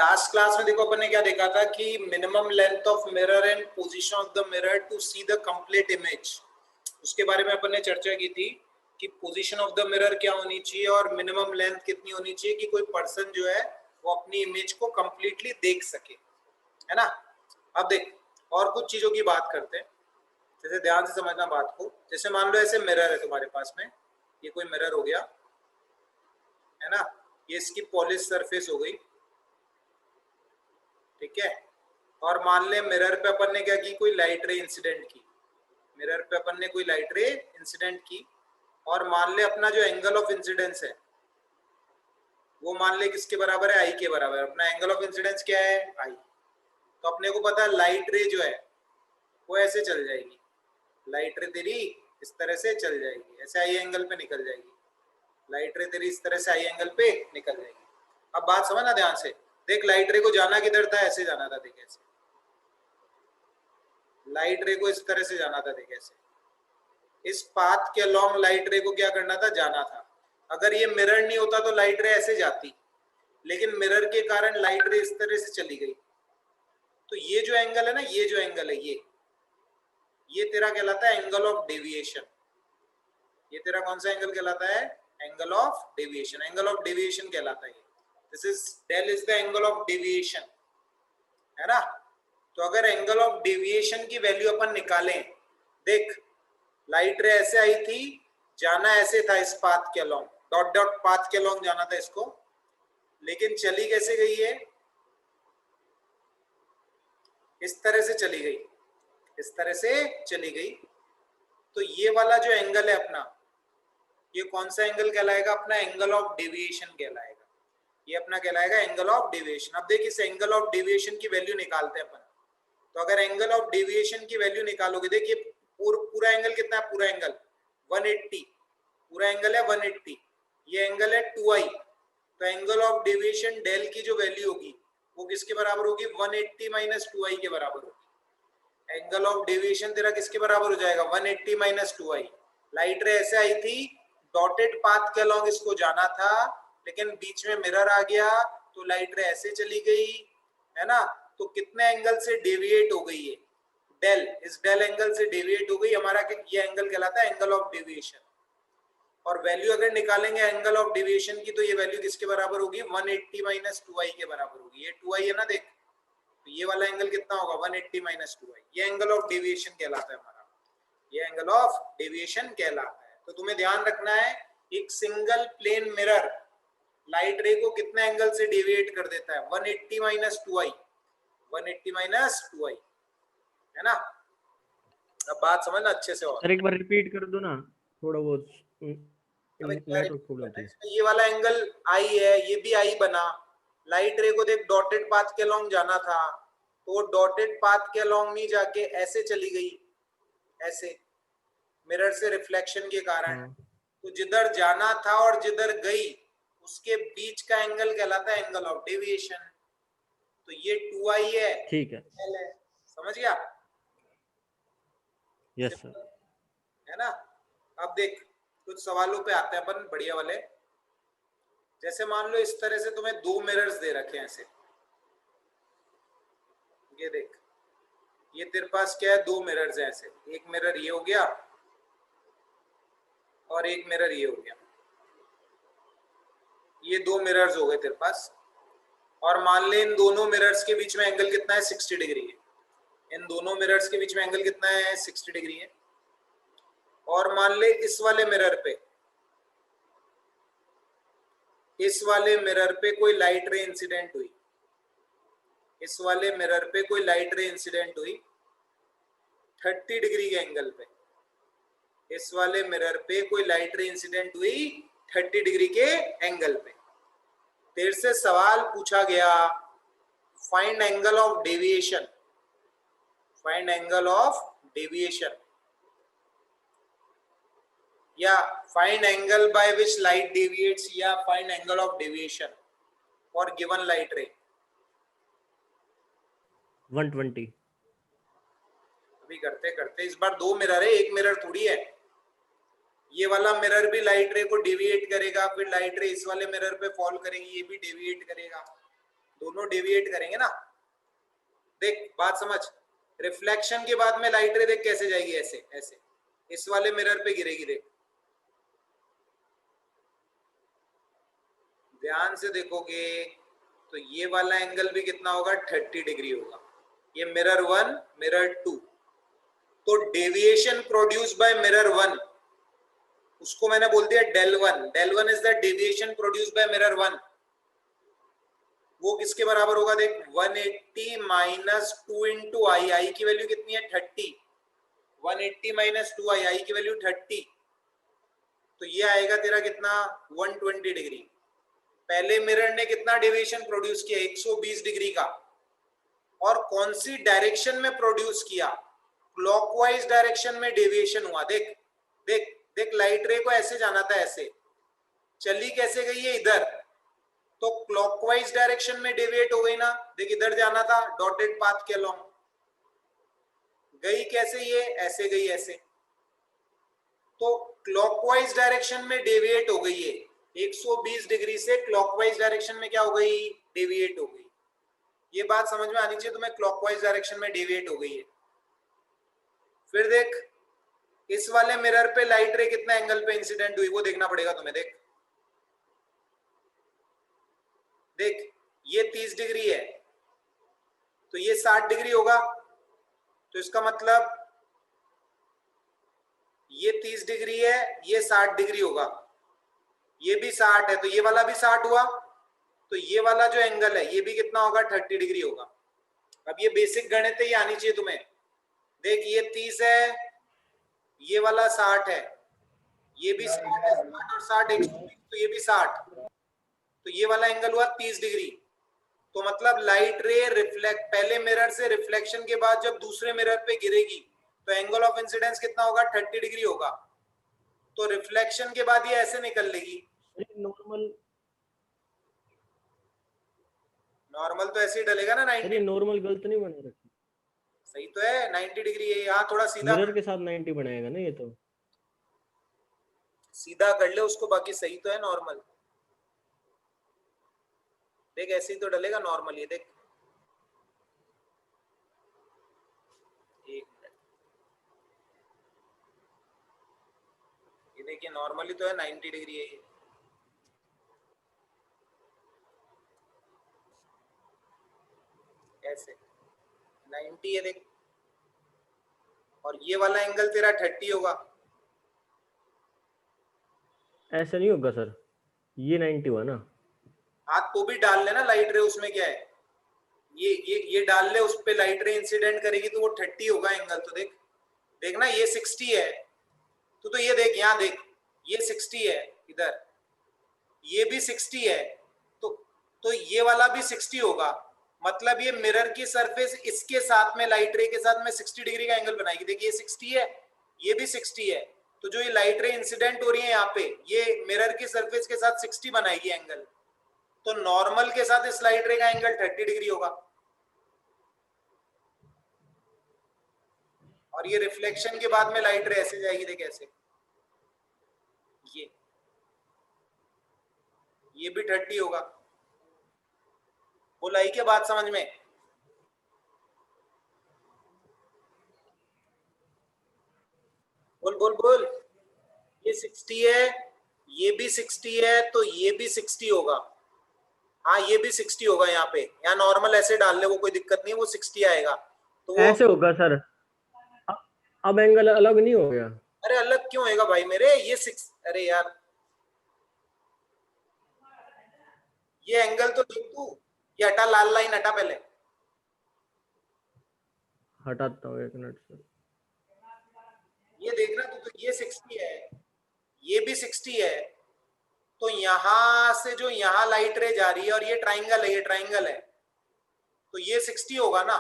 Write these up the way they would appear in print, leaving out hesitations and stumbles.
Last class में देखो अपन ने क्या देखा था कि minimum length of mirror and position of the mirror to see the complete image, उसके बारे में अपन ने चर्चा की थी कि पोजीशन ऑफ द मिरर क्या होनी चाहिए और मिनिमम लेंथ कितनी होनी चाहिए कि कोई पर्सन जो है वो अपनी इमेज को कंप्लीटली देख सके, है ना। अब देख और कुछ चीजों की बात करते हैं, जैसे ध्यान से समझना बात को। जैसे मान लो ऐसे मिरर है तुम्हारे पास में, ये कोई मिरर हो गया, है ना, ये इसकी पॉलिश सरफेस हो गई, ठीक है। और मान ले मिरर पे अपन ने क्या की, कोई लाइट रे इंसिडेंट की, मिरर पे अपन ने कोई लाइट रे इंसिडेंट की, और मान ले अपना जो एंगल ऑफ इंसिडेंस है वो मान ले किसके बराबर है, आई के बराबर। अपना एंगल ऑफ इंसिडेंस क्या है, आई। तो अपने को पता है लाइट रे जो है वो ऐसे चल जाएगी, लाइट रे तेरी इस तरह से चल जाएगी, ऐसे आई एंगल पे निकल जाएगी, लाइट रे तेरी इस तरह से आई एंगल पे निकल जाएगी। अब बात समझना ध्यान से, देख लाइट रे को जाना किधर था, ऐसे जाना था, देख ऐसे लाइट रे को इस तरह से जाना था, देख ऐसे इस पाथ के अलोंग लाइट रे को क्या करना था, जाना था। अगर ये मिरर नहीं होता तो लाइट रे ऐसे जाती, लेकिन मिरर के कारण लाइट रे इस तरह से चली गई। तो ये जो एंगल है ना, ये जो एंगल है ये तेरा कहलाता है एंगल ऑफ डेविएशन। ये तेरा कौन सा एंगल कहलाता है, angle of deviation. Angle of deviation कहलाता है। This is del is the angle of deviation, है ना। तो अगर एंगल ऑफ डेविएशन की वैल्यू अपन निकालें, देख लाइट रे ऐसे आई थी, जाना ऐसे था इस पाथ के अलोंग, डॉट डॉट पाथ के अलोंग जाना था इसको, लेकिन चली कैसे गई है, इस तरह से चली गई, इस तरह से चली गई। तो ये वाला जो एंगल है अपना, ये कौन सा एंगल कहलाएगा, अपना एंगल ऑफ डेविएशन कहलाएगा। ये अपना कहलाएगा एंगल ऑफ डेविएशन। अब देख इस एंगल ऑफ डेविएशन की वैल्यू निकालते हैं अपन। तो अगर एंगल ऑफ डेविएशन की वैल्यू निकालोगे, देखिए पूरा एंगल कितना है, पूरा एंगल 180, पूरा एंगल है 180, ये एंगल है 2i। तो एंगल ऑफ डेविएशन डेल की जो वैल्यू होगी वो किसके बराबर होगी, 180 माइनस 2i के बराबर होगी। एंगल ऑफ डेविएशन तेरा किसके बराबर हो जाएगा, 180 माइनस 2i। लाइट रे ऐसे आई थी, डॉटेड पाथ के अलोंग इसको जाना था, लेकिन बीच में मिरर आ गया तो लाइट रे ऐसे चली गई, है ना। तो कितने एंगल से डेविएट हो गई है, डेल, इस डेल एंगल से डेविएट हो गई हमारा, ये एंगल कहलाता है एंगल ऑफ डेविएशन। और वैल्यू अगर निकालेंगे एंगल ऑफ डेविएशन की, तो ये वैल्यू किसके बराबर होगी, 180 माइनस 2i के बराबर होगी। ये 2i है ना, देख तो ये वाला एंगल कितना होगा, 180 माइनस 2i। ये एंगल ऑफ डेविएशन कहलाता है हमारा, ये एंगल ऑफ डेविएशन कहलाता है। तो तुम्हें ध्यान रखना है, एक सिंगल प्लेन मिरर लाइट रे को कितने एंगल से डेविएट कर देता है, 180 माइनस 2i, 180 माइनस 2i, है ना। अब बात समझना अच्छे से। और सर एक बार रिपीट कर दो ना, थोड़ा बहुत नेटवर्क प्रॉब्लम है। ये वाला एंगल आई है, ये भी आई बना, लाइट रे को देख डॉटेड पाथ के अलोंग जाना था, तो डॉटेड पाथ के अलोंग नहीं जाके ऐसे चली गई, ऐसे मिरर से रिफ्लेक्शन के कारण। तो जिधर जाना था और जिधर गई उसके बीच का एंगल कहलाता है एंगल ऑफ डेविएशन। तो ये 2i है, ठीक है, समझ गया, यस सर, है ना। अब देख कुछ सवालों पे आते हैं अपन बढ़िया वाले। जैसे मान लो इस तरह से तुम्हें दो मिरर्स दे रखे हैं ऐसे, ये देख ये तेरे पास क्या है, दो मिरर्स हैं ऐसे, एक मिरर ये हो गया और एक मिरर ये हो गया, ये दो मिरर्स हो गए तेरे पास। और मान ले इन दोनों मिरर्स के बीच में एंगल कितना है, 60 डिग्री है। इन दोनों मिरर्स के बीच में एंगल कितना है, 60 डिग्री है। और मान ले इस वाले मिरर पे, इस वाले मिरर पे कोई लाइट रे इंसिडेंट हुई, इस वाले मिरर पे कोई लाइट रे इंसिडेंट हुई 30 डिग्री के एंगल पे, इस वाले मिरर पे कोई लाइट रे इंसिडेंट हुई 30 डिग्री के एंगल पे। तेरे से सवाल पूछा गया, find angle of deviation, find angle of deviation, या find angle by which light deviates, या find angle of deviation for given light ray. 120। अभी करते करते, इस बार दो मिरर है, एक मिरर थोड़ी है। ये वाला मिरर भी लाइट रे को डेविएट करेगा, फिर लाइट रे इस वाले मिरर पे फॉल करेगी, ये भी डेविएट करेगा। दोनों डेविएट करेंगे ना। देख बात समझ, रिफ्लेक्शन के बाद में लाइट रे देख कैसे जाएगी, ऐसे ऐसे इस वाले मिरर पे गिरेगी। देख ध्यान से देखोगे तो ये वाला एंगल भी कितना होगा, 30 डिग्री होगा। ये मिरर 1 मिरर 2, तो डेविएशन प्रोड्यूस बाय मिरर 1 उसको मैंने बोल दिया del 1। del 1 is the deviation produce by mirror 1। वो किसके बराबर होगा देख, 180 माइनस 2 इंटू आई। आई की वैल्यू कितनी है 30, 180 माइनस 2 आई, आई की वैल्यू 30, तो ये आएगा तेरा कितना 120 डिग्री। पहले मिरर ने कितना डेविएशन प्रोड्यूस किया 120 डिग्री का, और कौन सी डायरेक्शन में प्रोड्यूस किया, क्लॉकवाइज डायरेक्शन में डेविएशन हुआ। देख देख देख लाइट रे को ऐसे जाना था, ऐसे चली कैसे गई है इधर, तो क्लॉकवाइज डायरेक्शन में डेविएट हो गई ना। देख इधर जाना था डॉटेड पाथ के अलोंग, गई कैसे, ये ऐसे गई ऐसे, तो क्लॉकवाइज डायरेक्शन में डेविएट हो गई है 120 डिग्री से, क्लॉकवाइज डायरेक्शन में क्या हो गई, डेविएट हो गई। ये बात समझ में आनी चाहिए तुम्हें, क्लॉकवाइज डायरेक्शन में डेविएट हो गई है। फिर देख इस वाले मिरर पे लाइट रे कितना एंगल पे इंसिडेंट हुई वो देखना पड़ेगा तुम्हें। देख देख ये 30 डिग्री है तो ये 60 डिग्री होगा, तो इसका मतलब ये 30 डिग्री है, ये 60 डिग्री होगा, ये भी 60 है तो ये वाला भी 60 हुआ, तो ये वाला जो एंगल है ये भी कितना होगा 30 डिग्री होगा। अब ये बेसिक गणित है, ये आनी चाहिए तुम्हें। देख ये 30 है, ये वाला 60 है, ये भी 60 है, 60 और 60 120, तो ये भी 60, तो ये वाला एंगल हुआ 30 डिग्री। तो मतलब लाइट रे रिफ्लेक्ट, पहले मिरर से रिफ्लेक्शन के बाद जब दूसरे मिरर पे गिरेगी तो एंगल ऑफ इंसिडेंस कितना होगा 30 डिग्री होगा, तो रिफ्लेक्शन के बाद ये ऐसे निकल लेगी। नॉर्मल नॉर्मल तो ऐसे ही डलेगा ना 90। नॉर्मल गलत नहीं बना रखी, सही तो है 90 डिग्री है, यहाँ थोड़ा सीधा मिरर के साथ 90 बनाएगा ना ये, तो सीधा कर ले उसको, बाकी सही तो है नॉर्मल। देख ऐसे ही तो डलेगा नॉर्मल, ये देख एक मिनट, ये देखिए नॉर्मली तो है 90 डिग्री है ये, ऐसे 90 है देख, और ये वाला एंगल तेरा 30 होगा। ऐसा नहीं होगा सर, ये 90 हुआ ना। हाथ तो भी डाल लेना लाइट रे, उसमें क्या है, ये डाल ले, उस पे लाइट रे इंसिडेंट करेगी तो वो 30 होगा एंगल। तो देख देखना ये 60 है, तो ये देख यहाँ देख ये 60 है इधर, ये भी 60 है, तो ये वाला भी 60 होगा, मतलब ये मिरर की सरफेस इसके साथ में लाइट रे के साथ में 60 डिग्री का एंगल बनाएगी। देखिए ये 60 है, ये भी 60 है, तो जो ये लाइट रे इंसिडेंट हो रही है यहाँ पे, ये मिरर की सरफेस के साथ 60 बनाएगी एंगल, तो नॉर्मल के साथ इस लाइट रे का एंगल 30 डिग्री होगा। और ये रिफ्लेक्शन के बाद में लाइट रे ऐसे जाएगी, देख ऐसे, ये भी 30 होगा। बोला ही क्या बात समझ में, बोल बोल बोल। ये 60 है, ये भी 60 है, तो ये भी 60 होगा। हाँ ये भी 60 होगा, यहाँ पे यहाँ नॉर्मल ऐसे डाल ले, वो कोई दिक्कत नहीं, वो 60 आएगा। तो वो ऐसे होगा सर, अब एंगल अलग नहीं हो गया। अरे अलग क्यों होगा भाई मेरे, ये 6, अरे यार ये एंगल तो देख तू, ये हटा, लाल लाइन हटा पहले, हटाता हूँ एक मिनट सर। ये देखना तू, तो ये 60 है, ये भी 60 है, तो यहां से जो यहाँ लाइट रे जा रही है, और ये ट्राइंगल है, ये ट्राइंगल है, तो ये 60 होगा ना,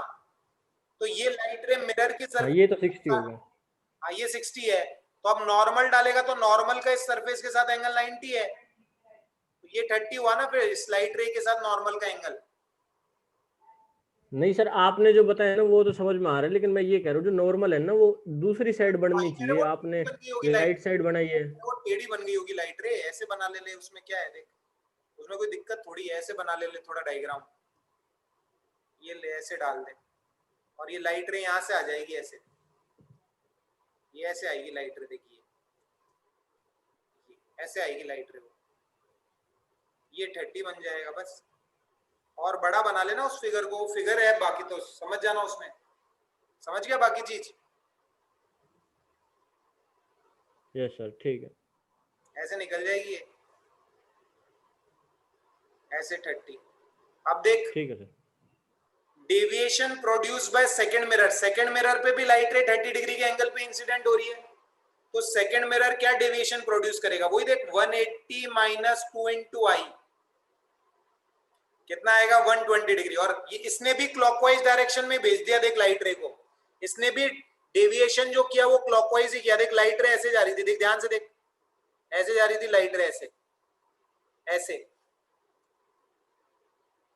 तो ये लाइट रे मिरर की हाँ सरफेस, ये तो 60 होगा। हाँ ये 60 है, तो अब नॉर्मल डालेगा तो नॉर्मल का इस सरफेस के साथ एंगल 90 है, तो ये 30 हुआ ना, फिर इस लाइट रे के साथ नॉर्मल का एंगल। नहीं सर, आपने जो बताया ना वो तो समझ में आ रहा है, लेकिन मैं ये कह रहा हूँ जो नॉर्मल है ना वो दूसरी साइड बननी चाहिए, आपने राइट साइड बनाई है। वो टेढ़ी बन गई होगी लाइट रे, ऐसे बना ले, उसमें क्या है देख, उसमें कोई दिक्कत थोड़ी है, ऐसे बना ले थोड़ा डायग्राम, ये ऐसे डाल दे और ये लाइट रे यहाँ से आ जाएगी ऐसे, ये ऐसे आएगी लाइट रे, देखिए ऐसे आएगी लाइट रे, ये 30 बन जाएगा बस। और बड़ा बना लेना उस फिगर को, फिगर है बाकी तो समझ जाना उसमें, समझ गया बाकी चीज। यस सर, ठीक है। ऐसे निकल जाएगी ये, ऐसे 30। अब देख, ठीक है sir. Deviation produce by second mirror, second mirror पे भी लाइट रे 30 डिग्री के एंगल पे इंसिडेंट हो रही है, तो सेकंड मिरर क्या डेविएशन प्रोड्यूस करेगा, वही देख 180 माइनस 2 इंटू आई कितना आएगा 120 डिग्री। और ये इसने भी क्लॉकवाइज डायरेक्शन में भेज दिया, देख लाइट रे को, इसने भी डेविएशन जो किया वो क्लॉकवाइज ही किया। देख लाइट रे ऐसे जा रही थी, देख ध्यान से देख, ऐसे जा रही थी लाइट रे, ऐसे ऐसे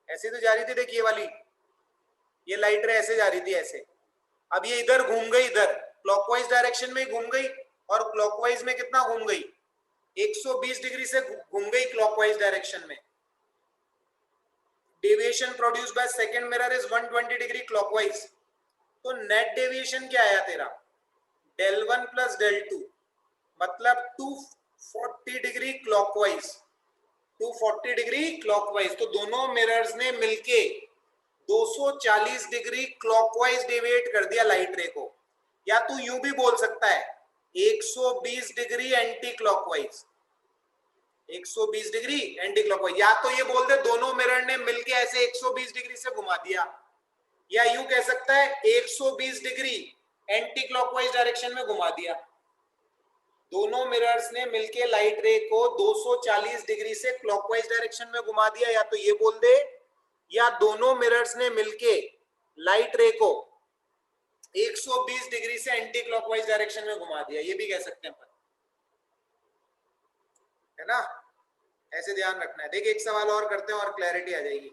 ऐसे तो जा रही थी, देख ये वाली, ये लाइट रे ऐसे जा रही थी ऐसे। अब ये इधर घूम गई, इधर क्लॉकवाइज डायरेक्शन में घूम गई, और क्लॉकवाइज में कितना घूम गई, 120 डिग्री से घूम गई क्लॉकवाइज डायरेक्शन में। Deviation produce by second mirror is 120 degree clockwise, तो नेट डेविएशन क्या आया तेरा, del 1 प्लस del 2, मतलब 240 डिग्री क्लॉकवाइज, 240 डिग्री क्लॉकवाइज। तो दोनों मिरर्स ने मिलके 240 डिग्री क्लॉकवाइज डेविएट कर दिया लाइट रे को। या तू यूं भी बोल सकता है 120 degree anti clockwise, 120 degree anti clockwise. या तो ये बोल दे दोनों मिरर ने मिलके ऐसे 120 डिग्री से घुमा दिया, या यूं कह सकता है 120 डिग्री एंटी क्लॉकवाइज डायरेक्शन में घुमा दिया। दोनों मिरर्स ने मिलके लाइट रे को 240 डिग्री से क्लॉकवाइज डायरेक्शन में घुमा दिया, या तो ये बोल दे, या दोनों मिरर्स ने मिलके लाइट रे को 120 डिग्री से एंटी क्लॉकवाइज डायरेक्शन में घुमा दिया, ये भी कह सकते हैं अपन, है ना। ऐसे ध्यान रखना है। देख एक सवाल और करते हैं और क्लैरिटी आ जाएगी।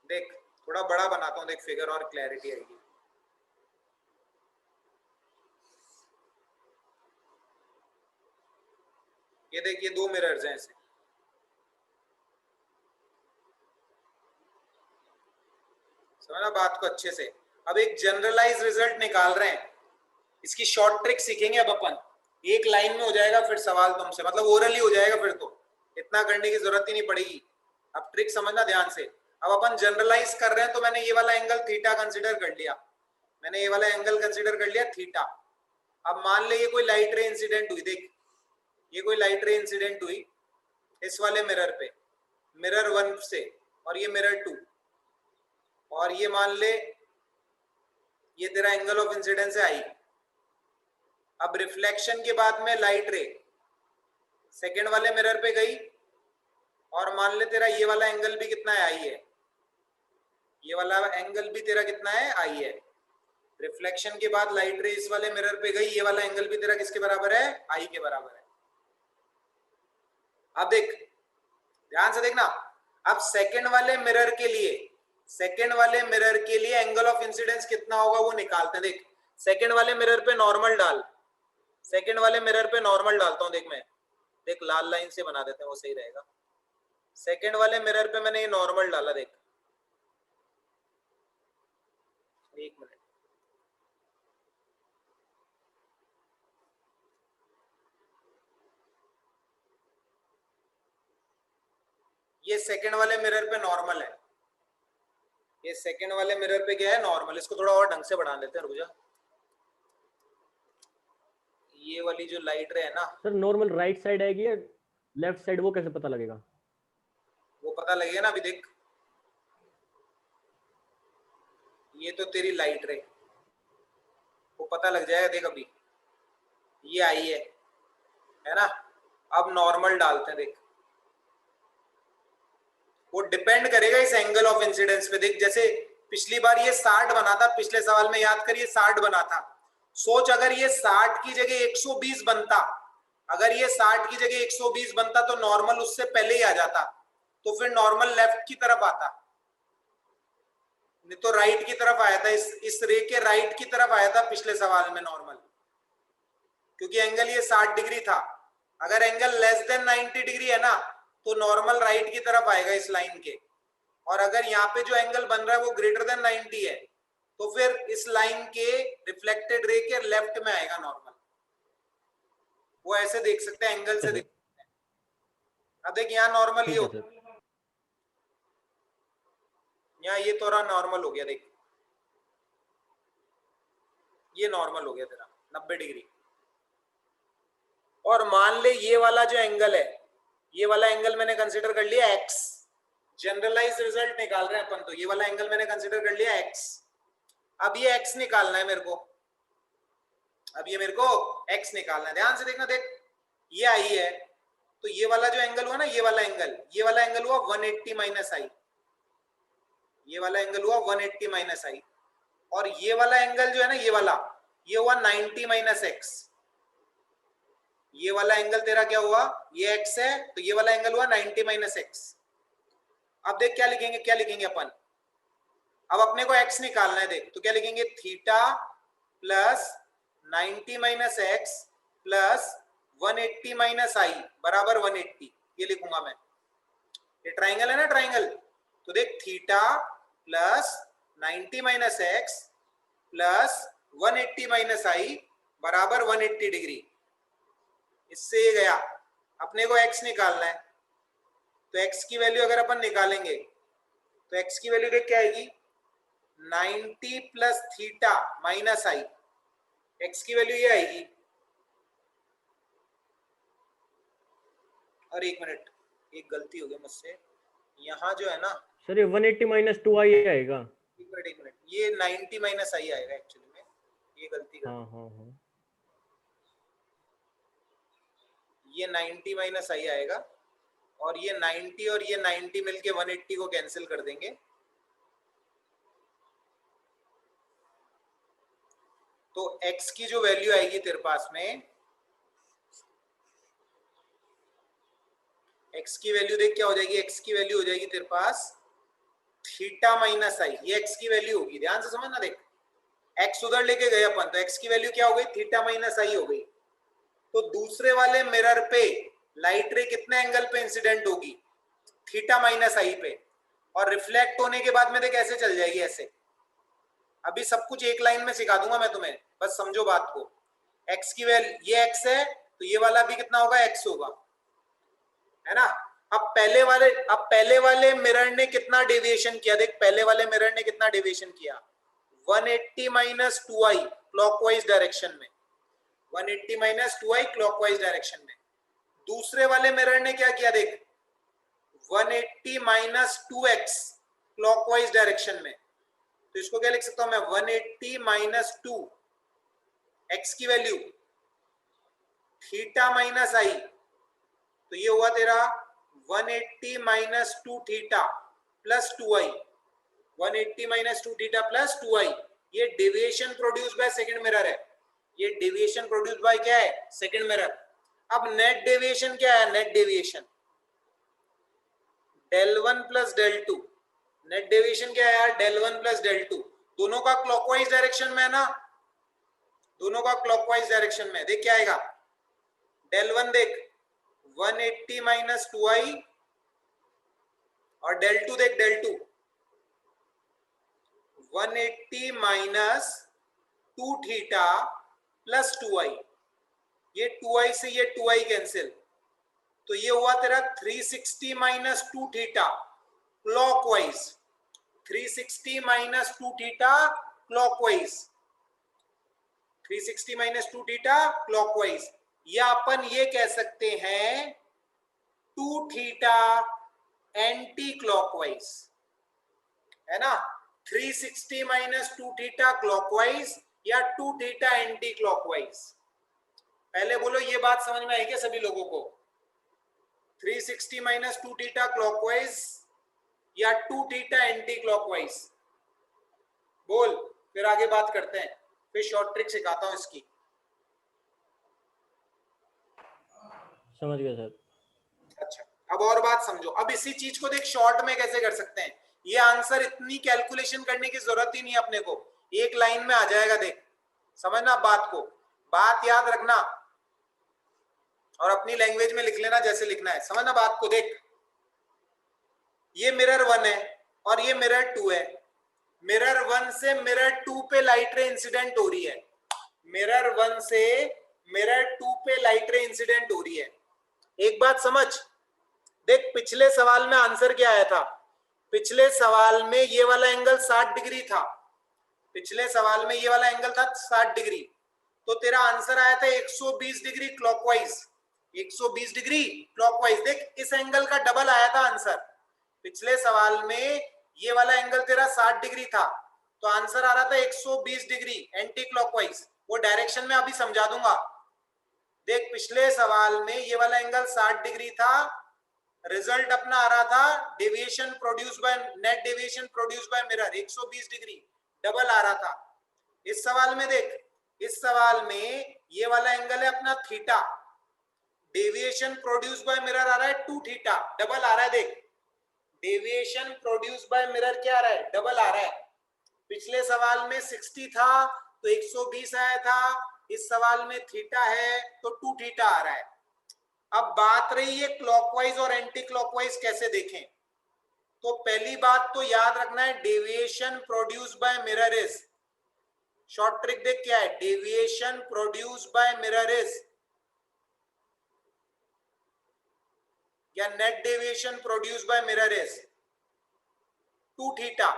देख थोड़ा बड़ा बनाता हूं, देख फिगर और क्लैरिटी आएगी। ये देख, ये दो मिरर्स हैं ऐसे, समझना बात को अच्छे से। अब एक जनरलाइज रिजल्ट निकाल रहे हैं, इसकी शॉर्ट ट्रिक सीखेंगे अब अपन, एक लाइन में हो जाएगा फिर सवाल तुमसे, मतलब ओरली हो जाएगा, फिर तो इतना करने की जरूरत ही नहीं पड़ेगी। अब ट्रिक समझना ध्यान से। अब अपन जनरलाइज कर रहे हैं, तो मैंने ये वाला एंगल थीटा कंसीडर कर लिया, मैंने ये वाला एंगल कंसीडर कर लिया थीटा। अब मान ले ये कोई लाइट रे इंसिडेंट हुई, देख ये कोई लाइट रे इंसिडेंट हुई इस वाले मिरर पे, मिरर 1 से, और ये मिरर 2, और ये मान ले ये तेरा एंगल ऑफ इंसिडेंस है आई। अब रिफ्लेक्शन के बाद में लाइट रे सेकेंड वाले मिरर पे गई, और मान ले तेरा ये वाला एंगल भी कितना है, आई है, ये वाला एंगल भी तेरा कितना है, आई है। रिफ्लेक्शन के बाद लाइट रे इस वाले मिरर पे गई, ये वाला एंगल भी तेरा किसके बराबर है, आई के बराबर है। अब देख ध्यान से देखना, अब सेकेंड वाले मिरर के लिए, सेकेंड वाले मिरर के लिए एंगल ऑफ इंसिडेंस कितना होगा वो निकालते हैं। देख सेकेंड वाले मिरर पे नॉर्मल डाल, सेकेंड वाले मिरर पे नॉर्मल डालता हूं, देख मैं, देख लाल लाइन से बना देते हैं वो सही रहेगा। सेकेंड वाले मिरर पे मैंने ये नॉर्मल डाला, देख एक मिनट, ये सेकेंड वाले मिरर पे नॉर्मल है, ये सेकेंड वाले मिरर पे क्या है, नॉर्मल। इसको थोड़ा और ढंग से बढ़ा लेते हैं, रुक जा। ये वाली जो लाइट रे है ना सर, नॉर्मल राइट साइड आएगी या लेफ्ट साइड, वो कैसे पता लगेगा? वो पता लगेगा ना, अभी देख ये तो तेरी लाइट रे, वो पता लग जाएगा, देख अभी ये आई है ना। अब नॉर्मल डालते हैं, देख वो डिपेंड करेगा इस एंगल ऑफ इंसिडेंस पे। देख जैसे पिछली बार ये 60 बना था, पिछले सवाल में याद करिए 60 बना था। सोच अगर ये 60 की जगह 120 बनता, अगर ये 60 की जगह 120 बनता तो नॉर्मल उससे पहले ही आ जाता, तो फिर नॉर्मल लेफ्ट की तरफ आता, नहीं तो राइट की तरफ आया था, इस रे के राइट की तरफ आया था पिछले सवाल में नॉर्मल, क्योंकि एंगल ये 60 डिग्री था। अगर एंगल लेस देन 90 डिग्री है ना, तो नॉर्मल राइट की तरफ आएगा इस लाइन के, और अगर यहाँ पे जो एंगल बन रहा है वो ग्रेटर देन 90 है तो फिर इस लाइन के रिफ्लेक्टेड रे के लेफ्ट में आएगा नॉर्मल। वो ऐसे देख सकते हैं, एंगल से देख सकते हैं। अब देख यहाँ नॉर्मल ये ठीक है हो, सर। यहाँ ये थोड़ा नॉर्मल हो गया, देख ये नॉर्मल हो गया तेरा 90 डिग्री। और मान ले ये वाला जो एंगल है, ये वाला एंगल मैंने कंसीडर कर लिया x, जनरलाइज रिजल्ट निकाल रहे हैं अपन, तो ये वाला एंगल मैंने कंसीडर कर लिया x। अब ये x निकालना है मेरे को, अब ये मेरे को x निकालना है। ध्यान से देखना, देख ये आई है, तो ये वाला जो एंगल हुआ ना, ये वाला एंगल हुआ 180 माइनस आई, ये वाला एंगल हुआ 180 माइनस आई, और ये वाला एंगल जो है ना, ये हुआ 90 माइनस एक्स। ये वाला एंगल तेरा क्या हुआ, ये x है, तो ये वाला एंगल हुआ 90 माइनस एक्स। अब देख क्या लिखेंगे अपन, अब अपने को x निकालना है, देख तो क्या लिखेंगे, theta plus 90 minus X plus 180 minus I बराबर 180, ये लिखूंगा मैं। ये ट्राइंगल है ना, ट्राइंगल, तो देख theta plus 90 minus X plus 180 minus I बराबर 180 डिग्री। इससे ये गया, अपने को x निकालना है, तो x की वैल्यू अगर अपन निकालेंगे तो x की वैल्यू देख क्या आएगी, 90 प्लस थीटा माइनस आई, x की वैल्यू ये आएगी, और एक मिनट, एक गलती हो गई मुझसे, यहाँ जो है ना सर ये 180 माइनस 2i आएगा। एक मिनट, ये 90 माइनस आई आएगा एक्चुअली में, ये गलती कर, हाँ। ये 90 माइनस आई आएगा, और ये 90 और ये 90 मिलके 180 को कैंसिल कर देंगे, तो x की जो वैल्यू आएगी तेरे पास में, x की वैल्यू देख क्या हो जाएगी, x की वैल्यू हो जाएगी तेरे पास थीटा माइनस आई, ये x की वैल्यू होगी। ध्यान से समझना, देख x उधर लेके गए अपन, तो x की वैल्यू क्या हो गई, थीटा माइनस आई हो गई। तो दूसरे वाले मिरर पे लाइट रे कितने एंगल पे इंसिडेंट होगी, थीटा माइनस आई पे, और रिफ्लेक्ट होने के बाद में देख कैसे चल जाएगी, ऐसे। अभी सब कुछ एक लाइन में सिखा दूंगा मैं तुम्हें, बस समझो बात को। x की वैल्यू, ये x है, तो ये वाला भी कितना होगा, x होगा, है ना। अब पहले वाले मिरर ने कितना डेविएशन किया, देख पहले वाले मिरर ने कितना डेविएशन किया, 180 माइनस 2i क्लॉकवाइज डायरेक्शन में, 180 माइनस 2i क्लॉकवाइज डायरेक्शन में। दूसरे वाले मिरर ने क्या किया, देख 180 माइनस 2x क्लॉकवाइज डायरेक्शन में, तो इसको क्या लिख सकता हूं मैं, 180 माइनस 2, x की वैल्यू थीटा माइनस आई, तो ये हुआ तेरा 180 minus 2 theta plus 2i, 180 minus 2 theta plus 2i। ये deviation produce by second mirror है, ये डेविएशन प्रोड्यूस बाय क्या है, सेकंड मिरर। अब नेट डेविएशन क्या है, net deviation del 1 plus del 2, net deviation क्या है यार, del 1 प्लस del 2, दोनों का क्लॉकवाइज डायरेक्शन में है ना, दोनों का क्लॉकवाइज डायरेक्शन में। देख क्या आएगा, del 1 देख 180 माइनस 2i, और del 2 देख del 2 180 minus 2 theta plus 2i, ये 2i से ये 2i कैंसिल, तो ये हुआ तेरा 360 minus 2 theta clockwise, 360 minus 2 theta clockwise, 360 minus 2 theta clockwise, या अपन ये कह सकते हैं 2 थीटा एंटी क्लॉकवाइज, है ना। 360 माइनस 2 थीटा क्लॉकवाइज या 2 थीटा एंटी क्लॉकवाइज। पहले बोलो ये बात समझ में आई क्या सभी लोगों को, 360 माइनस 2 थीटा क्लॉकवाइज या 2 थीटा एंटी क्लॉकवाइज, बोल, फिर आगे बात करते हैं, फिर शॉर्ट ट्रिक सिखाता हूं इसकी। समझ गया सर। अच्छा, अब और बात समझो, अब इसी चीज को देख शॉर्ट में कैसे कर सकते हैं, ये आंसर इतनी कैलकुलेशन करने की जरूरत ही नहीं है अपने को, एक लाइन में आ जाएगा, देख समझना बात को, बात याद रखना और अपनी लैंग्वेज में लिख लेना जैसे लिखना है, समझना बात को। देख ये मिरर 1 है और ये मिरर 2 है। मिरर 1 से मिरर 2 पे लाइट रे इंसिडेंट हो रही है, मिरर 1 से मिरर 2 पे लाइट रे इंसिडेंट हो रही है। एक बात समझ, देख पिछले सवाल में आंसर क्या आया था, पिछले सवाल में ये वाला एंगल 60 डिग्री था, पिछले सवाल में ये वाला एंगल था 60 डिग्री, तो तेरा आंसर आया था 120 डिग्री क्लॉकवाइज, 120 डिग्री क्लॉकवाइज। देख इस एंगल का डबल आया था आंसर, पिछले सवाल में ये वाला एंगल तेरा 60 डिग्री था, तो आंसर आ रहा था 120 डिग्री एंटी क्लॉकवाइज। वो डायरेक्शन में अभी समझा दूंगा। देख पिछले सवाल में ये वाला एंगल 60 डिग्री था, रिजल्ट अपना आ रहा था deviation produce by net deviation produce by mirror 120 degree, double आ रहा था। इस सवाल में देख, इस सवाल में ये वाला एंगल है अपना theta, deviation produce by mirror आ रहा है 2 थीटा, डबल आ रहा है। देख डेविएशन प्रोड्यूस बाय मिरर क्या आ रहा है, डबल आ रहा है। पिछले सवाल में 60 था तो 120 आया था, इस सवाल में थीटा है तो 2 थीटा आ रहा है। अब बात रही है क्लॉकवाइज और एंटी क्लॉकवाइज कैसे देखें, तो पहली बात तो याद रखना है deviation produce by mirror is, short trick देख क्या है, deviation produce by mirror is या net deviation produce by mirror is 2 theta,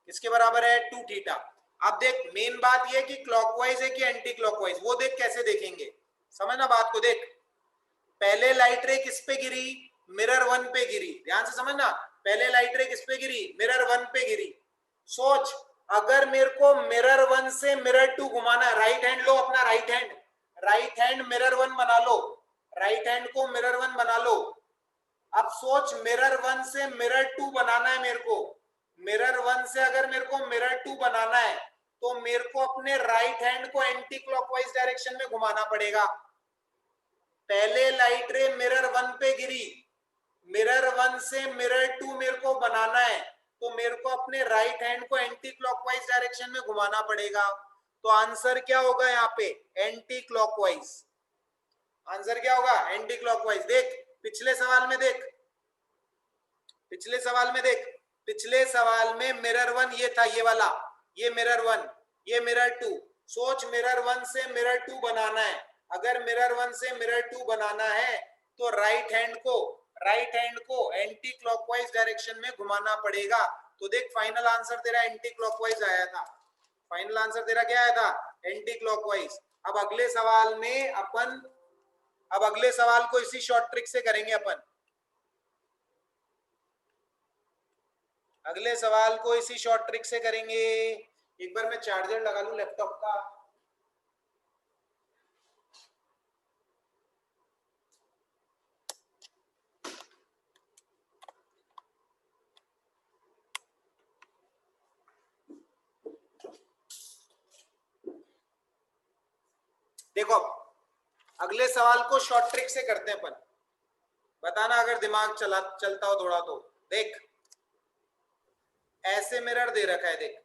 किसके बराबर है 2 थीटा। अब देख मेन बात यह कि क्लॉकवाइज है कि एंटी क्लॉकवाइज, वो देख कैसे देखेंगे, समझना बात को। देख पहले लाइट रे किस पे गिरी, मिरर 1 पे गिरी, ध्यान से समझना, पहले लाइट रे किस पे गिरी, मिरर 1 पे गिरी। सोच अगर मेरे को मिरर 1 से मिरर 2 घुमाना है, राइट हैंड लो अपना, राइट हैंड मिरर 1 बना लो, राइट हैंड को मिरर 1 बना लो। अब सोच मिरर 1 से मिरर 2 बनाना है मेरे को, मिरर 1 से अगर मेरे को मिरर 2 बनाना है तो मेरे को अपने राइट हैंड को एंटी क्लॉकवाइज डायरेक्शन में घुमाना पड़ेगा। पहले लाइट रे मिरर 1 पे गिरी, मिरर 1 से मिरर 2 मेरे को बनाना है तो मेरे को अपने राइट हैंड को एंटी क्लॉकवाइज डायरेक्शन में घुमाना पड़ेगा। तो आंसर क्या होगा यहाँ पे, एंटी क्लॉकवाइज। आंसर क्या होगा, एंटी क्लॉकवाइज। देख पिछले सवाल में देख, पिछले सवाल में देख, पिछले सवाल में मिरर 1 ये था, ये वाला, ये मिरर 1, ये मिरर 2। सोच मिरर 1 से मिरर 2 बनाना है, अगर मिरर 1 से मिरर 2 बनाना है तो राइट हैंड को एंटी क्लॉकवाइज डायरेक्शन में घुमाना पड़ेगा। तो देख फाइनल आंसर तेरा एंटी क्लॉकवाइज आया था, फाइनल आंसर तेरा क्या आया था, एंटी क्लॉकवाइज। अब अगले सवाल में अपन, अब अगले सवाल को इसी शॉर्ट ट्रिक से करेंगे अपन, अगले सवाल को इसी शॉर्ट ट्रिक से करेंगे। एक बार मैं चार्जर लगा लूं लैपटॉप का। देखो अगले सवाल को शॉर्ट ट्रिक से करते हैं अपन, बताना अगर दिमाग चलता हो थोड़ा तो। देख ऐसे मिरर दे रखा है, देख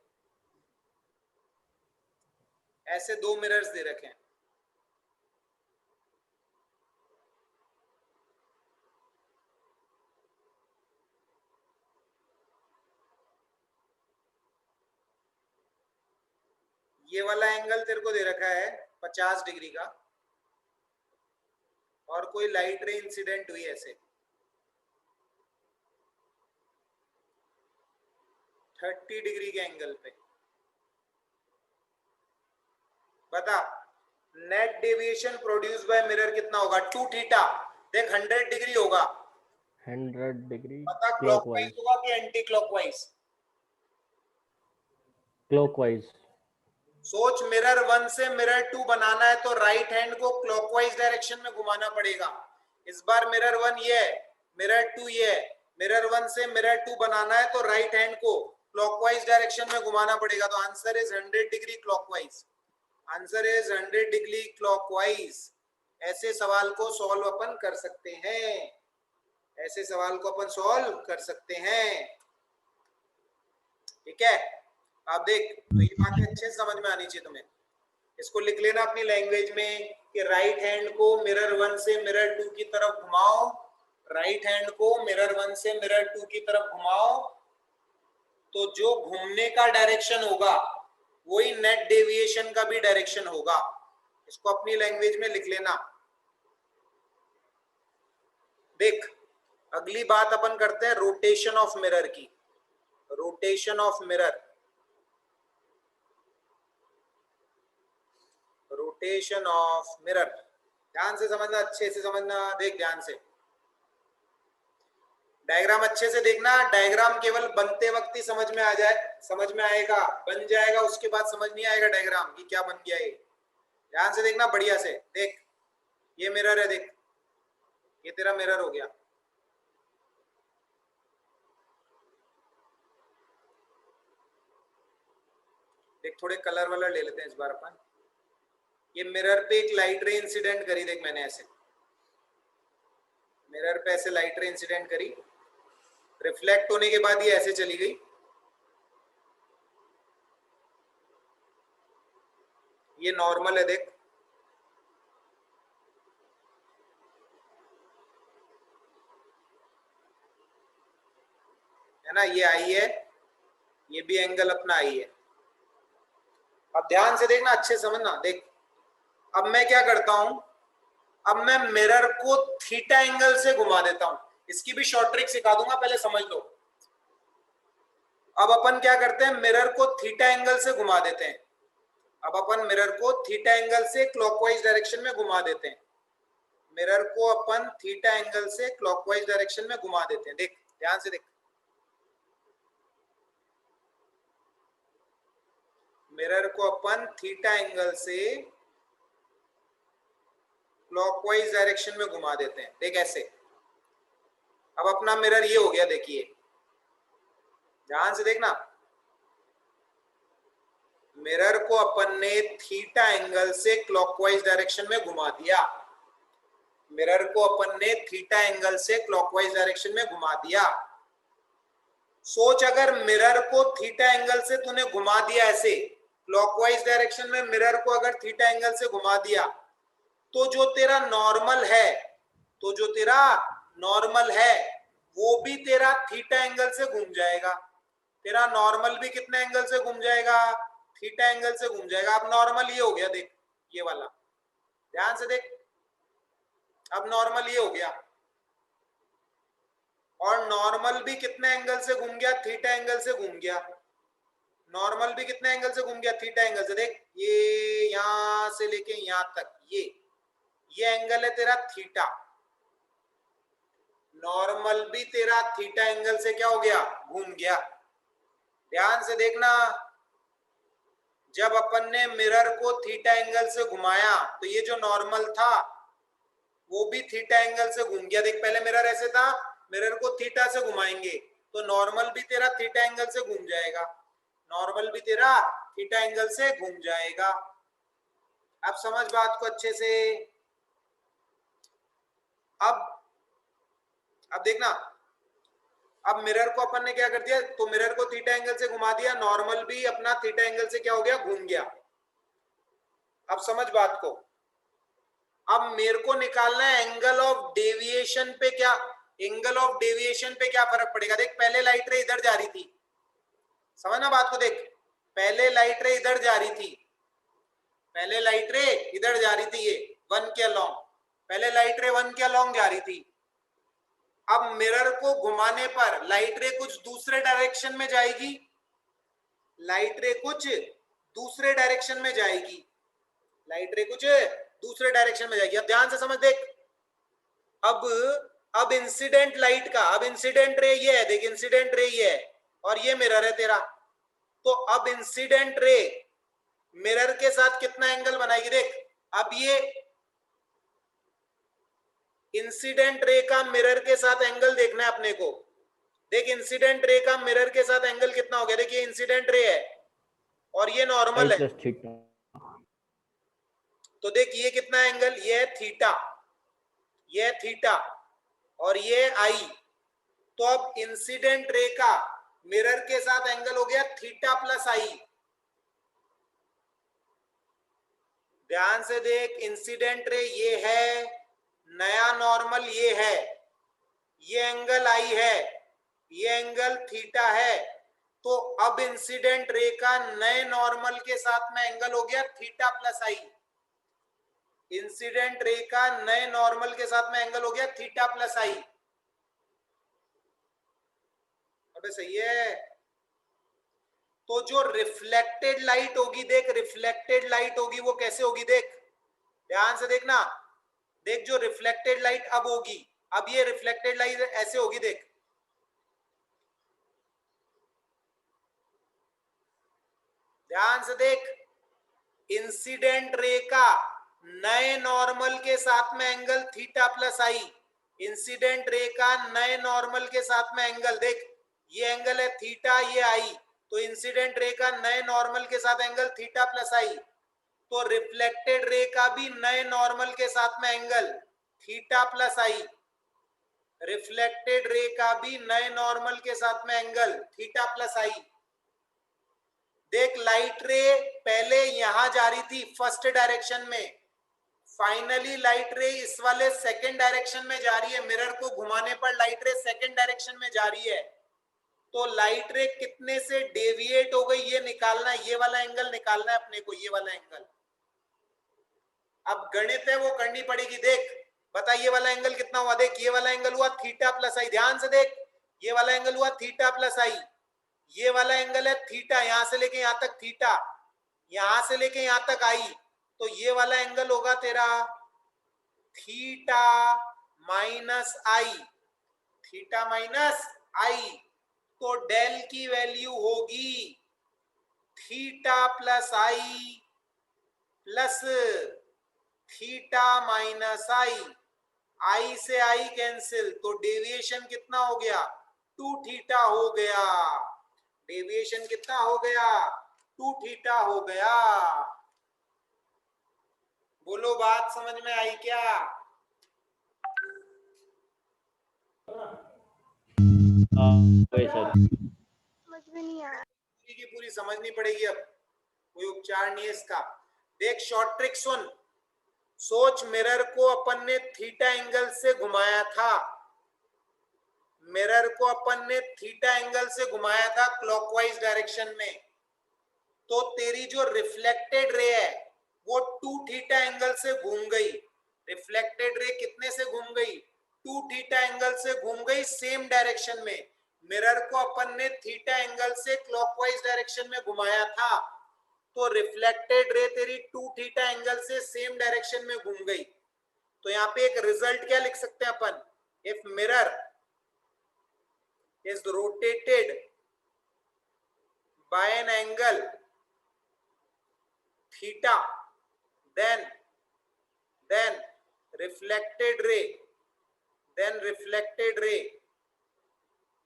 ऐसे 2 मिरर्स दे रखे हैं, ये वाला एंगल तेरे को दे रखा है 50 डिग्री का और कोई लाइट रे इंसिडेंट हुई ऐसे 30 डिग्री के एंगल पे, बता net deviation produce by mirror कितना होगा, 2 थीटा। देख 100 डिग्री होगा, 100 डिग्री बता क्लॉकवाइज होगा कि एंटी क्लॉकवाइज, क्लॉकवाइज। सोच मिरर 1 से मिरर 2 बनाना है तो राइट हैंड को क्लॉकवाइज डायरेक्शन में घुमाना पड़ेगा। इस बार मिरर 1 ये है, मिरर 2 ये है, मिरर 1 से मिरर 2 बनाना है तो राइट हैंड को क्लॉकवाइज डायरेक्शन में घुमाना पड़ेगा। तो answer is 100 degree clockwise, answer is 100 degree clockwise. ऐसे सवाल को सॉल्व अपन कर सकते हैं, ऐसे सवाल को अपन सॉल्व कर सकते हैं, ठीक है। आप देख तो ये बातें अच्छे से समझ में आनी चाहिए तुम्हें। इसको लिख लेना अपनी लैंग्वेज में कि राइट हैंड को मिरर 1 से मिरर 2 की तरफ घुमाओ राइट हैंड को मिरर 1 से मिरर 2 की तरफ घुमाओ तो जो घूमने का डायरेक्शन होगा वही नेट डेविएशन का भी डायरेक्शन होगा। इसको अपनी लैंग्वेज में लिख लेना। देख, अगली बात अपन करते हैं रोटेशन ऑफ मिरर की। Rotation of mirror, rotation of mirror, ध्यान से समझना, अच्छे से समझना। देख ध्यान से, डायग्राम अच्छे से देखना। डायग्राम केवल बनते वक्त ही समझ में आ जाए, समझ में आएगा, बन जाएगा, उसके बाद समझ नहीं आएगा डायग्राम कि क्या बन गया। ये ध्यान से देखना बढ़िया से। देख, ये मिरर है, देख ये तेरा मिरर हो गया। देख, थोड़े कलर वालर ले लेते हैं इस बार अपन। ये मिरर पे एक लाइट रे इंसिडेंट करी, देख मैंने ऐसे मिरर पे ऐसे लाइट रे इंसिडेंट करी, रिफ्लेक्ट होने के बाद ये ऐसे चली गई। ये नॉर्मल है, देख है ना, ये आई है, ये भी एंगल अपना आई है। अब ध्यान से देखना, अच्छे समझना। देख, अब मैं क्या करता हूं, अब मैं मिरर को थीटा एंगल से घुमा देता हूं। इसकी भी शॉर्ट ट्रिक सिखा दूंगा, पहले समझ लो। अब अपन क्या करते हैं, मिरर को थीटा एंगल से घुमा देते हैं। अब अपन मिरर को थीटा एंगल से क्लॉकवाइज डायरेक्शन में घुमा देते हैं। मिरर को अपन थीटा एंगल से क्लॉकवाइज डायरेक्शन में घुमा देते हैं। देख ध्यान से देख, मिरर को अपन थीटा एंगल से क्लॉकवाइज डायरेक्शन में घुमा देते हैं। देख ऐसे, अब अपना मिरर ये हो गया, देखिए ध्यान से देखना। मिरर को अपन ने थीटा एंगल से क्लॉकवाइज डायरेक्शन में घुमा दिया। मिरर को अपन ने थीटा एंगल से क्लॉकवाइज डायरेक्शन में घुमा दिया। सोच, अगर मिरर को थीटा एंगल से तूने घुमा दिया ऐसे क्लॉकवाइज डायरेक्शन में, मिरर को अगर थीटा एंगल से घुमा दिया तो जो तेरा नॉर्मल है, तो जो तेरा नॉर्मल है वो भी तेरा थीटा एंगल से घूम जाएगा। तेरा नॉर्मल भी कितने एंगल से घूम जाएगा, थीटा एंगल से घूम जाएगा। अब नॉर्मल ये हो गया, देख ये वाला, ध्यान से देख, अब नॉर्मल ये हो गया, और नॉर्मल भी कितने एंगल से घूम गया, थीटा एंगल से घूम गया। नॉर्मल भी कितने एंगल से घूम गया, थीटा एंगल से। देख, ये यहां से लेके यहां तक, ये एंगल है तेरा थीटा। नॉर्मल भी तेरा थीटा एंगल से क्या हो गया, घूम गया। ध्यान से देखना, जब अपन ने मिरर को थीटा एंगल से घुमाया तो ये जो नॉर्मल था वो भी थीटा एंगल से घूम गया। देख, पहले मिरर ऐसे था, मिरर को थीटा से घुमाएंगे तो नॉर्मल भी तेरा थीटा एंगल से घूम जाएगा। नॉर्मल भी तेरा थीटा एंगल से घूम जाएगा। अब समझ बात को अच्छे से। अब देखना, अब मिरर को अपन ने क्या कर दिया, तो मिरर को थीटा एंगल से घुमा दिया, नॉर्मल भी अपना थीटा एंगल से क्या हो गया, घूम गया। अब समझ बात को। अब मेरे को निकालना है एंगल ऑफ डेविएशन पे, क्या एंगल ऑफ डेविएशन पे क्या फर्क पड़ेगा। देख, पहले लाइट रे इधर जा रही थी, समझना बात को। देख, पहले लाइट रे इधर जा रही थी, पहले लाइट रे इधर जा रही थी, ये 1 के अलोंग, पहले लाइट रे 1 के अलोंग जा रही थी। अब मिरर को घुमाने पर लाइट रे कुछ दूसरे डायरेक्शन में जाएगी, लाइट रे कुछ दूसरे डायरेक्शन में जाएगी, लाइट रे कुछ दूसरे डायरेक्शन में जाएगी। अब ध्यान से समझ, देख अब इंसिडेंट लाइट का, अब इंसिडेंट रे ये है, देख इंसिडेंट रे ये है और ये मिरर है तेरा। तो अब इंसिडेंट रे मिरर के साथ कितना एंगल बनाएगी। देख, अब ये इंसिडेंट रे का मिरर के साथ एंगल देखना है अपने को। देख, इंसिडेंट रे का मिरर के साथ एंगल कितना हो गया। देखिए, इंसिडेंट रे है और ये नॉर्मल है, तो देख ये कितना एंगल, ये है थीटा, ये है थीटा और ये आई। तो अब इंसिडेंट रे का मिरर के साथ एंगल हो गया थीटा प्लस आई। ध्यान से देख, इंसिडेंट रे ये है, नया नॉर्मल ये है, ये एंगल आई है, ये एंगल थीटा है, तो अब इंसिडेंट रे का नए नॉर्मल के साथ में एंगल हो गया थीटा प्लस आई। इंसिडेंट रे का नए नॉर्मल के साथ में एंगल हो गया थीटा प्लस आई। अबे सही है। तो जो रिफ्लेक्टेड लाइट होगी, देख रिफ्लेक्टेड लाइट होगी वो कैसे होगी, देख ध्यान से देखना, देख जो रिफ्लेक्टेड लाइट अब होगी, अब ये रिफ्लेक्टेड लाइट ऐसे होगी, देख ध्यान से देख, इंसिडेंट रे का नए नॉर्मल के साथ में एंगल थीटा प्लस आई, इंसिडेंट रे का नए नॉर्मल के साथ में एंगल, देख ये एंगल है थीटा, ये आई, तो इंसिडेंट रे का नए नॉर्मल के साथ एंगल थीटा प्लस आई, तो रिफ्लेक्टेड रे का भी नए नॉर्मल के साथ में एंगल थीटा प्लस आई, रिफ्लेक्टेड रे का भी नए नॉर्मल के साथ में एंगल थीटा प्लस आई। देख लाइट रे पहले यहां जा रही थी फर्स्ट डायरेक्शन में, फाइनली लाइट रे इस वाले सेकंड डायरेक्शन में जा रही है, मिरर को घुमाने पर लाइट रे सेकंड डायरेक्शन में जा रही है, तो लाइट रे कितने से डेविएट हो गई ये निकालना है, ये वाला एंगल निकालना है अपने को, ये वाला एंगल। अब गणित है वो करनी पड़ेगी, देख बता ये वाला एंगल कितना हुआ, देख ये वाला एंगल हुआ थीटा प्लस आई, ध्यान से देख ये वाला एंगल हुआ थीटा प्लस आई, ये वाला एंगल है थीटा, यहां से लेके यहां तक थीटा, यहां से लेके यहां तक आई, तो ये वाला एंगल होगा तेरा थीटा माइनस आई, थीटा माइनस आई, तो डेल की वैल्यू होगी थीटा प्लस आई प्लस थीटा माइनस आई, आई से आई कैंसिल, तो डेविएशन कितना हो गया 2 थीटा हो गया, डेविएशन कितना हो गया 2 थीटा हो गया। बोलो बात समझ में आई क्या? समझ में नहीं आया, पूरी की पूरी समझनी पड़ेगी, अब कोई उपचार नहीं है इसका। देख शॉर्ट ट्रिक सुन, सोच मिरर को अपन ने थीटा एंगल से घुमाया था, मिरर को अपन ने थीटा एंगल से घुमाया था क्लॉकवाइज डायरेक्शन में, तो तेरी जो रिफ्लेक्टेड रे है वो 2 थीटा एंगल से घूम गई, रिफ्लेक्टेड रे कितने से घूम गई 2 थीटा एंगल से घूम गई सेम डायरेक्शन में, मिरर को अपन ने थीटा एंगल से क्लॉकवाइज डायरेक्शन में घुमाया था, तो रिफ्लेक्टेड रे तेरी 2 थीटा एंगल से सेम डायरेक्शन में घूम गई, तो यहाँ पे एक रिजल्ट क्या लिख सकते हैं अपन, if mirror is rotated by an angle theta, then reflected ray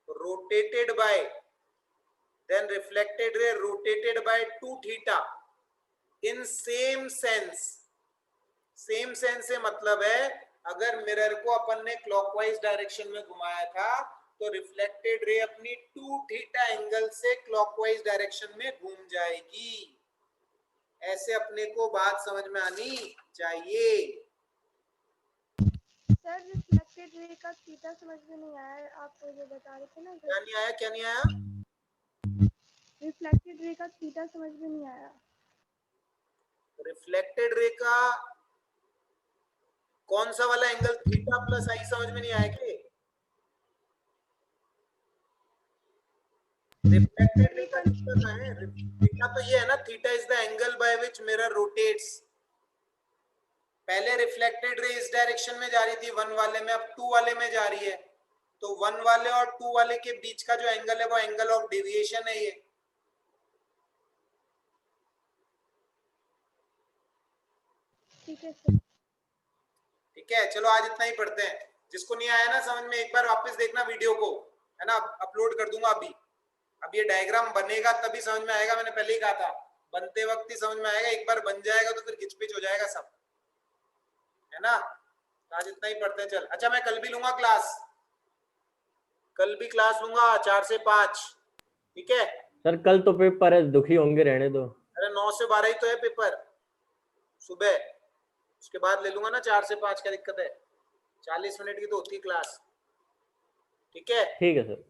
rotated by, then reflected ray rotated by 2 theta in same sense, same sense से मतलब है अगर मिरर को अपन ने क्लॉकवाइज डायरेक्शन में घुमाया था तो रिफ्लेक्टेड रे अपनी 2 थीटा एंगल से क्लॉकवाइज डायरेक्शन में घूम जाएगी, ऐसे अपने को बात समझ में आनी चाहिए। सर रिफ्लेक्टेड रे का थीटा समझ में नहीं आया, आप तो ये बता रहे थे ना। क्या नहीं आया, क्या नहीं आया? रिफ्लेक्टेड रे का थीटा समझ में नहीं आया। रिफ्लेक्टेड रे का कौन सा वाला एंगल थीटा प्लस आई समझ में नहीं आया क्या? रिफ्लेक्टेड रे का थीटा है, थीटा तो ये है ना, theta is the angle by which mirror rotates, पहले रिफ्लेक्टेड रे इस डायरेक्शन में जा रही थी 1 वाले में, अब 2 वाले में जा रही है, तो 1 वाले और 2 वाले के बीच का जो एंगल है वो एंगल ऑफ डेविएशन है ये। ठीक है सर। ठीक है चलो आज इतना ही पढ़ते हैं, जिसको नहीं आया ना समझ में एक बार वापस देखना वीडियो को, है ना, अपलोड कर दूंगा अभी, अब ये डायग्राम बनेगा तभी समझ में आएगा, मैंने पहले ही कहा था बनते वक्त ही समझ में आएगा, एक बार बन जाएगा तो फिर खिचपिच हो जाएगा सब, है ना। आज इतना ही पढ़ते हैं चल। अच्छा मैं कल भी लूंगा क्लास, कल भी क्लास लूंगा 4 से 5, ठीक है सर? कल तो पेपर है, दुखी होंगे, रहने दो। अरे 9 से 12 ही तो है पेपर सुबह, उसके बाद ले लूंगा ना 4 से 5, क्या दिक्कत है, 40 मिनट की तो होती है क्लास। ठीक है। ठीक है सर।